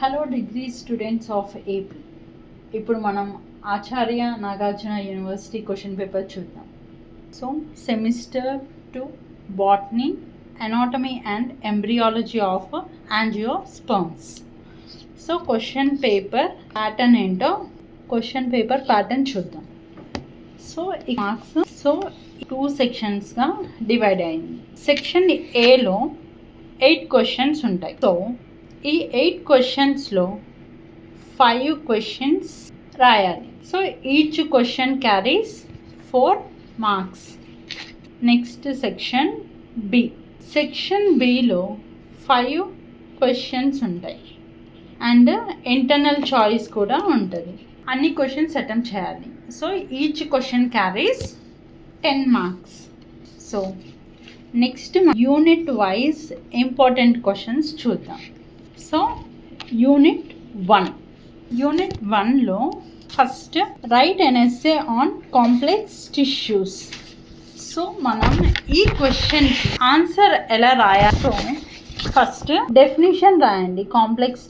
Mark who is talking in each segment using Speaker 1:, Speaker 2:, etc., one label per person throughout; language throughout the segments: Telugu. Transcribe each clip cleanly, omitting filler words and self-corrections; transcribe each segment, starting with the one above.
Speaker 1: Hello degree students of AP. ఇప్పుడు మనం Acharya Nagarjuna university question paper చూద్దాం. So semester 2 botany anatomy and embryology of angiosperms. So question paper pattern ఏంటో క్వశ్చన్ పేపర్ ప్యాటర్న్ చూద్దాం. సో ఈ మార్క్స్ 2 సెక్షన్స్గా డివైడ్ అయింది. సెక్షన్ ఏలో 8 క్వశ్చన్స్ ఉంటాయి. సో ఈ 8 క్వశ్చన్స్లో 5 క్వశ్చన్స్ రాయాలి. So each question carries 4 marks. Next section B. Section బిలో 5 క్వశ్చన్స్ ఉంటాయి అండ్ ఇంటర్నల్ చాయిస్ కూడా ఉంటుంది. అన్ని క్వశ్చన్స్ అటెంప్ట్ చేయాలి. So each question carries 10 marks. So next unit wise important questions చూద్దాం. సో యూనిట్ 1లో first write an essay on complex tissues. So మనం ఈ క్వశ్చన్కి ఆన్సర్ ఎలా రాయాలో ఫస్ట్ డెఫినిషన్ రాయండి. కాంప్లెక్స్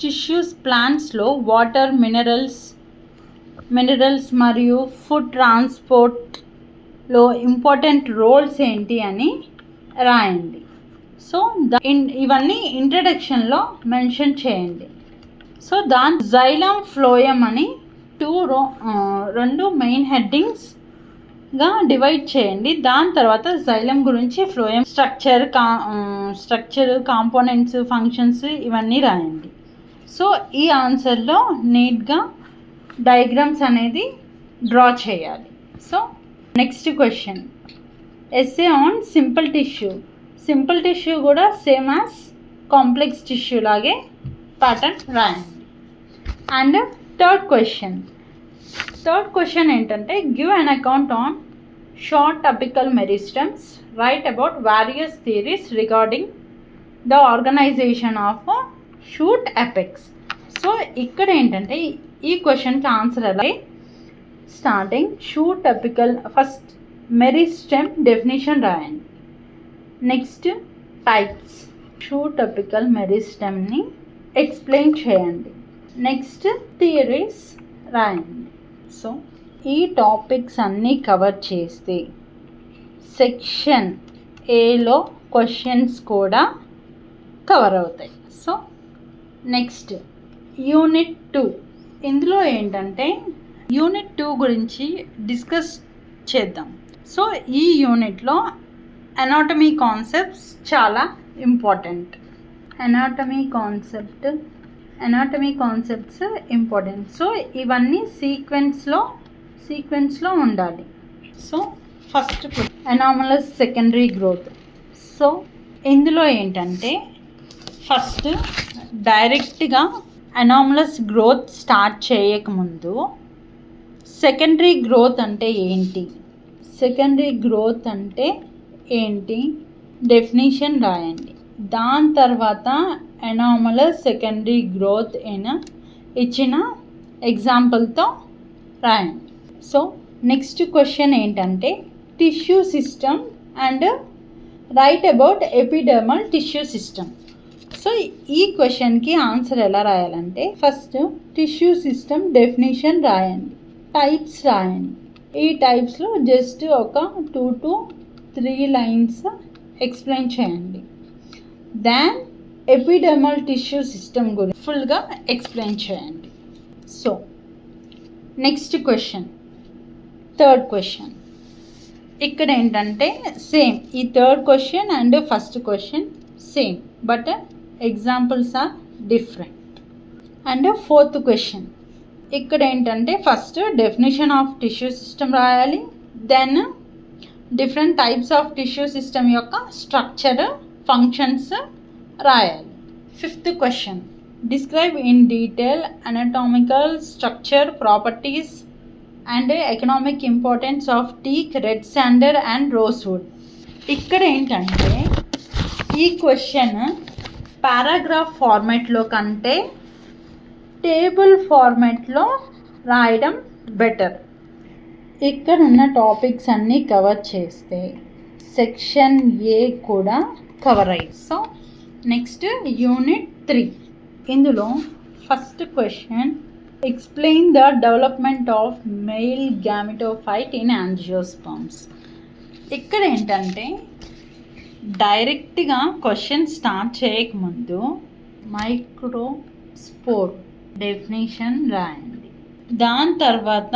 Speaker 1: టిష్యూస్ ప్లాంట్స్లో వాటర్, మినరల్స్ మరియు ఫుడ్ ట్రాన్స్పోర్ట్లో ఇంపార్టెంట్ రోల్స్ ఏంటి అని రాయండి. సో ఇవన్నీ ఇంట్రడక్షన్లో మెన్షన్ చేయండి. సో జైలం, ఫ్లోయం అని రెండు మెయిన్ హెడ్డింగ్స్గా డివైడ్ చేయండి. దాని తర్వాత జైలం గురించి, ఫ్లోయం స్ట్రక్చర్, కాంపోనెంట్స్, ఫంక్షన్స్ ఇవన్నీ రాయండి. సో ఈ ఆన్సర్లో నీట్గా డయాగ్రామ్స్ అనేది డ్రా చేయాలి. So next question essay on simple tissue కూడా సేమ్ యాజ్ కాంప్లెక్స్ టిష్యూ లాగే ప్యాటర్న్ రాయండి. అండ్ థర్డ్ క్వశ్చన్ ఏంటంటే give an account on shoot apical meristems, write about various theories regarding the organisation of shoot apex. So ఇక్కడ ఏంటంటే ఈ క్వశ్చన్కి ఆన్సర్ ఎలా starting shoot apical first meristem definition రాయండి. నెక్స్ట్ టైప్స్, షూట్ అపికల్ మెరిస్టమ్ని ఎక్స్ప్లెయిన్ చేయండి. నెక్స్ట్ థియరీస్ రాయండి. సో ఈ టాపిక్స్ అన్నీ కవర్ చేస్తే సెక్షన్ ఏలో క్వశ్చన్స్ కూడా కవర్ అవుతాయి. So next unit 2. ఇందులో ఏంటంటే యూనిట్ 2 గురించి డిస్కస్ చేద్దాం. సో ఈ యూనిట్లో అనాటమీ కాన్సెప్ట్స్ చాలా important. Anatomy concepts important. So ఇవన్నీ సీక్వెన్స్లో ఉండాలి. So first anomalous secondary growth. So ఇందులో ఏంటంటే ఫస్ట్ డైరెక్ట్గా అనామలస్ గ్రోత్ స్టార్ట్ చేయకముందు సెకండరీ గ్రోత్ అంటే ఏంటి డెఫినేషన్ రాయండి. దాని తర్వాత అనామలస్ సెకండరీ గ్రోత్ ఇచ్చిన ఎగ్జాంపుల్తో రాయండి. సో నెక్స్ట్ క్వశ్చన్ ఏంటంటే tissue system and write about epidermal tissue system. So ఈ క్వశ్చన్కి ఆన్సర్ ఎలా రాయాలంటే ఫస్ట్ టిష్యూ సిస్టమ్ డెఫినేషన్ రాయండి, టైప్స్ రాయండి. ఈ టైప్స్లో జస్ట్ ఒక 2 to 3 లైన్స్ ఎక్స్ప్లెయిన్ చేయండి. దెన్ ఎపిడర్మల్ టిష్యూ సిస్టమ్ గురించి ఫుల్గా ఎక్స్ప్లెయిన్ చేయండి. So next question, third question. ఇక్కడ ఏంటంటే సేమ్ ఈ third question and first question same, but examples are different. And fourth question ఇక్కడ ఏంటంటే first definition of tissue system రాయాలి, then different types of tissue system యొక్క స్ట్రక్చర్, ఫంక్షన్స్ రాయాలి. Fifth question describe in detail anatomical structure, properties and economic importance of teak, red sander and rosewood. ఇక్కడ ఏంటంటే ఈ క్వశ్చన్ పారాగ్రాఫ్ ఫార్మాట్లో కంటే టేబుల్ ఫార్మాట్లో రాయడం బెటర్. ఇక్కడ ఉన్న టాపిక్స్ అన్నీ కవర్ చేస్తే సెక్షన్ ఏ కూడా కవర్ అయ్యి. So next unit 3. ఇందులో first question, explain the development of male gametophyte in angiosperms. ఇక్కడ ఏంటంటే డైరెక్ట్గా క్వశ్చన్ స్టార్ట్ చేయకముందు మైక్రోస్పోర్ డెఫినేషన్ రాయండి. దాని తర్వాత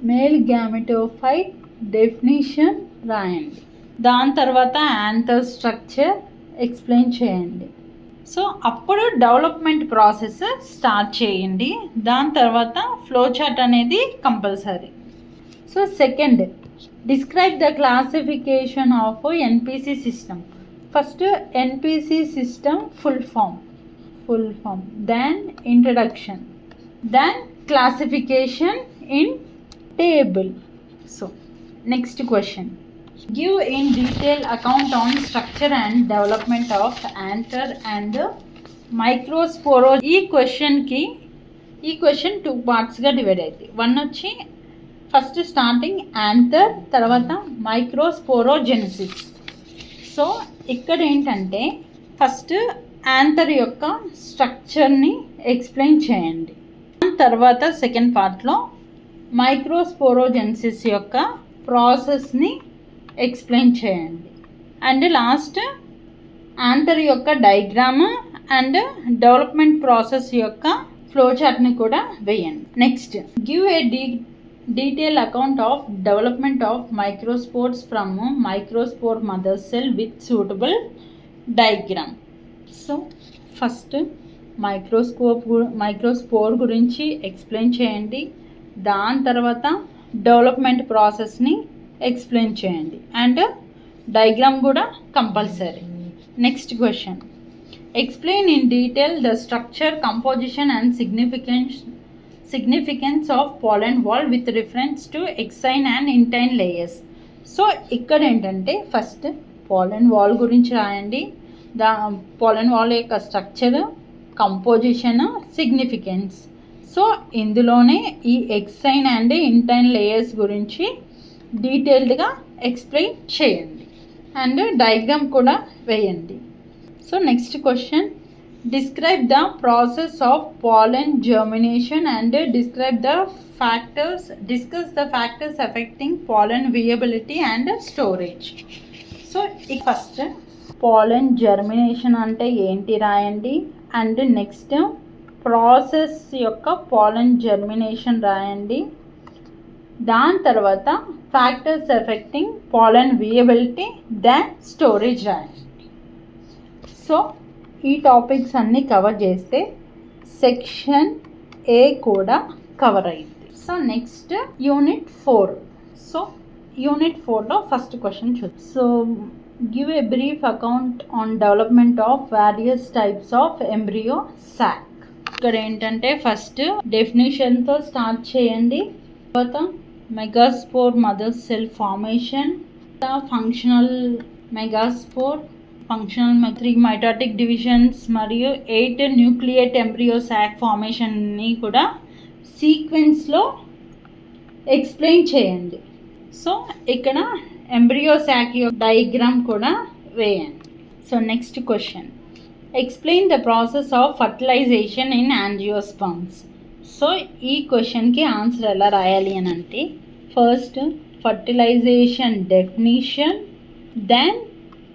Speaker 1: మేల్ గ్యామిటోఫైట్ డెఫినేషన్ రాయండి. దాని తర్వాత యాంథర్ స్ట్రక్చర్ ఎక్స్ప్లెయిన్ చేయండి. సో అప్పుడు డెవలప్మెంట్ ప్రాసెస్ స్టార్ట్ చేయండి. దాని తర్వాత ఫ్లో చార్ట్ అనేది compulsory. So second, describe the classification of NPC system. First NPC system full form, then introduction, then classification in table. So next question, give in detail account on structure and development of anther and microsporo. ఈ క్వశ్చన్ 2 పార్ట్స్గా డివైడ్ అవుతుంది. వన్ వచ్చి ఫస్ట్ స్టార్టింగ్ యాంథర్, తర్వాత మైక్రోస్పోరోజెనిసిస్. సో ఇక్కడ ఏంటంటే ఫస్ట్ యాంథర్ యొక్క స్ట్రక్చర్ని ఎక్స్ప్లెయిన్ చేయండి. తర్వాత సెకండ్ పార్ట్లో మైక్రోస్పోరోజెనిసిస్ యొక్క ప్రాసెస్ని ఎక్స్ప్లెయిన్ చేయండి. అండ్ లాస్ట్ యాంథర్ యొక్క డయాగ్రామ్ అండ్ డెవలప్మెంట్ ప్రాసెస్ యొక్క ఫ్లో చార్ట్ని కూడా వేయండి. Next, give a detail account of development of microspores from microspore mother cell with suitable diagram. So first microspore గురించి ఎక్స్ప్లెయిన్ చేయండి. దాని తర్వాత డెవలప్మెంట్ ప్రాసెస్ని ఎక్స్ప్లెయిన్ చేయండి అండ్ డయాగ్రామ్ కూడా compulsory. Next question, explain in detail the structure, composition and significance of pollen wall with reference to exine and intine layers. So ఇక్కడ ఏంటంటే ఫస్ట్ pollen wall గురించి రాయండి. pollen wall యొక్క స్ట్రక్చర్, కంపోజిషన్, సిగ్నిఫికెన్స్. సో ఇందులోనే ఈ ఎక్సైన్ అండ్ ఇంటైన్ లేయర్స్ గురించి డీటెయిల్డ్గా ఎక్స్ప్లెయిన్ చేయండి అండ్ డయాగ్రామ్ కూడా వేయండి. So next question, describe the process of pollen germination and discuss the factors affecting pollen viability and storage. So first pollen germination అంటే ఏంటి రాయండి అండ్ నెక్స్ట్ ప్రాసెస్ యొక్క pollen germination రాయండి. దాని తర్వాత factors affecting pollen viability, then storage రాయండి. సో ఈ టాపిక్స్ అన్నీ కవర్ చేస్తే సెక్షన్ ఏ కూడా కవర్ అయింది. So next unit 4. So unit 4లో ఫస్ట్ క్వశ్చన్ చూద్దాం. So give a brief account on development of various types of embryo sac. ఇక్కడ ఏంటంటే ఫస్ట్ డెఫినేషన్తో స్టార్ట్ చేయండి. తర్వాత megaspore mother cell formation, functional megaspore, functional 3 mitotic divisions మరియు 8 న్యూక్లియేట్ ఎంబ్రియో సాక్ ఫార్మేషన్ని కూడా సీక్వెన్స్లో ఎక్స్ప్లెయిన్ చేయండి. సో ఇక్కడ ఎంబ్రియో సాక్ యొక్క డయాగ్రామ్ కూడా వేయండి. So next question, explain the process of fertilisation in angiosperms. So ఈ క్వశ్చన్కి ఆన్సర్ ఎలా రాయాలి అని అంటే first fertilisation definition, then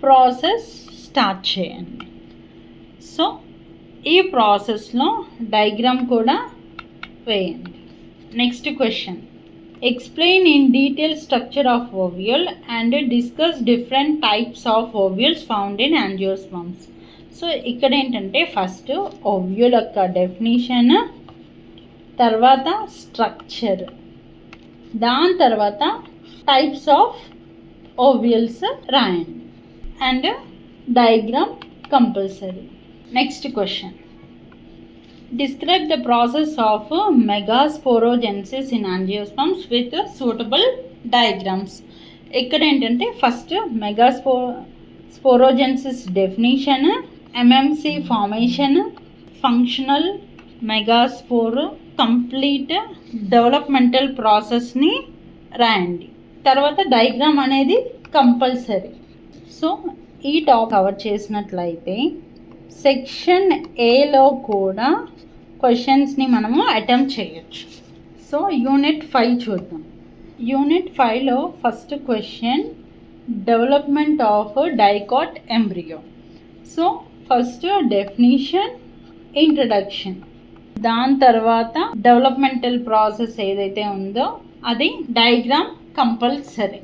Speaker 1: process start చేయండి. సో ఈ ప్రాసెస్లో డయాగ్రామ్ కూడా వేయండి. Next question, explain in detail structure of ovule and discuss different types of ovules found in angiosperms. So ఇక్కడ ఏంటంటే ఫస్ట్ ఓవ్యూల్ యొక్క డెఫినిషన్, తర్వాత స్ట్రక్చర్, దాని తర్వాత టైప్స్ ఆఫ్ ఓవ్యూల్స్ రాయండి and diagram compulsory. Next question, describe the process of megasporogenesis in angiosperms with suitable diagrams. ఇక్కడ ఏంటంటే first megasporogenesis definition, MMC formation, functional megaspore, complete developmental ప్రాసెస్ని రాయండి. తర్వాత డయాగ్రామ్ అనేది కంపల్సరీ. సో ఈ టాప్ కవర్ చేసినట్లయితే సెక్షన్ ఏలో కూడా క్వశ్చన్స్ని మనము అటెంప్ట్ చేయొచ్చు. సో యూనిట్ 5 చూద్దాం. యూనిట్ 5లో first question development of dicot embryo. So first definition, introduction, దాని తర్వాత డెవలప్మెంటల్ ప్రాసెస్ ఏదైతే ఉందో అది diagram compulsory.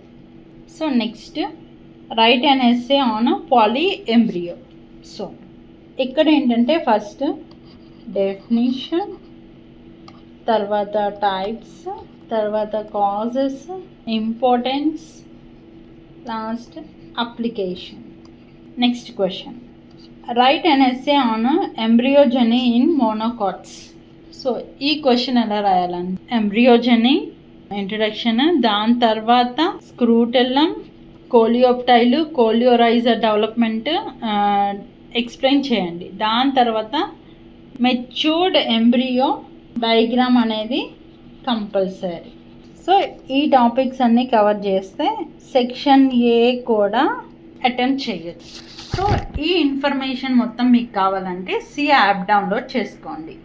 Speaker 1: So next write an essay on poly embryo. So ఇక్కడ ఏంటంటే ఫస్ట్ డెఫినిషన్, తర్వాత టైప్స్, తర్వాత causes, importance, last application. Next question write an essay on embryogeny in monocots. So ఈ క్వశ్చన్ ఎలా రాయాలంటే ఎంబ్రియోజెనీ, ఇంట్రడక్షన్, దాని తర్వాత స్క్రూటెల్లం, కోలియోప్టైలు, కోలియోరైజర్ డెవలప్మెంట్ ఎక్స్ప్లెయిన్ చేయండి. దాని తర్వాత మెచ్యూర్డ్ ఎంబ్రియో డయాగ్రామ్ అనేది కంపల్సరీ. సో ఈ టాపిక్స్ అన్నీ కవర్ చేస్తే సెక్షన్ ఏ కూడా అటెంప్ట్ చేయొచ్చు. సో ఈ ఇన్ఫర్మేషన్ మొత్తం మీకు కావాలంటే సి యాప్ డౌన్లోడ్ చేసుకోండి.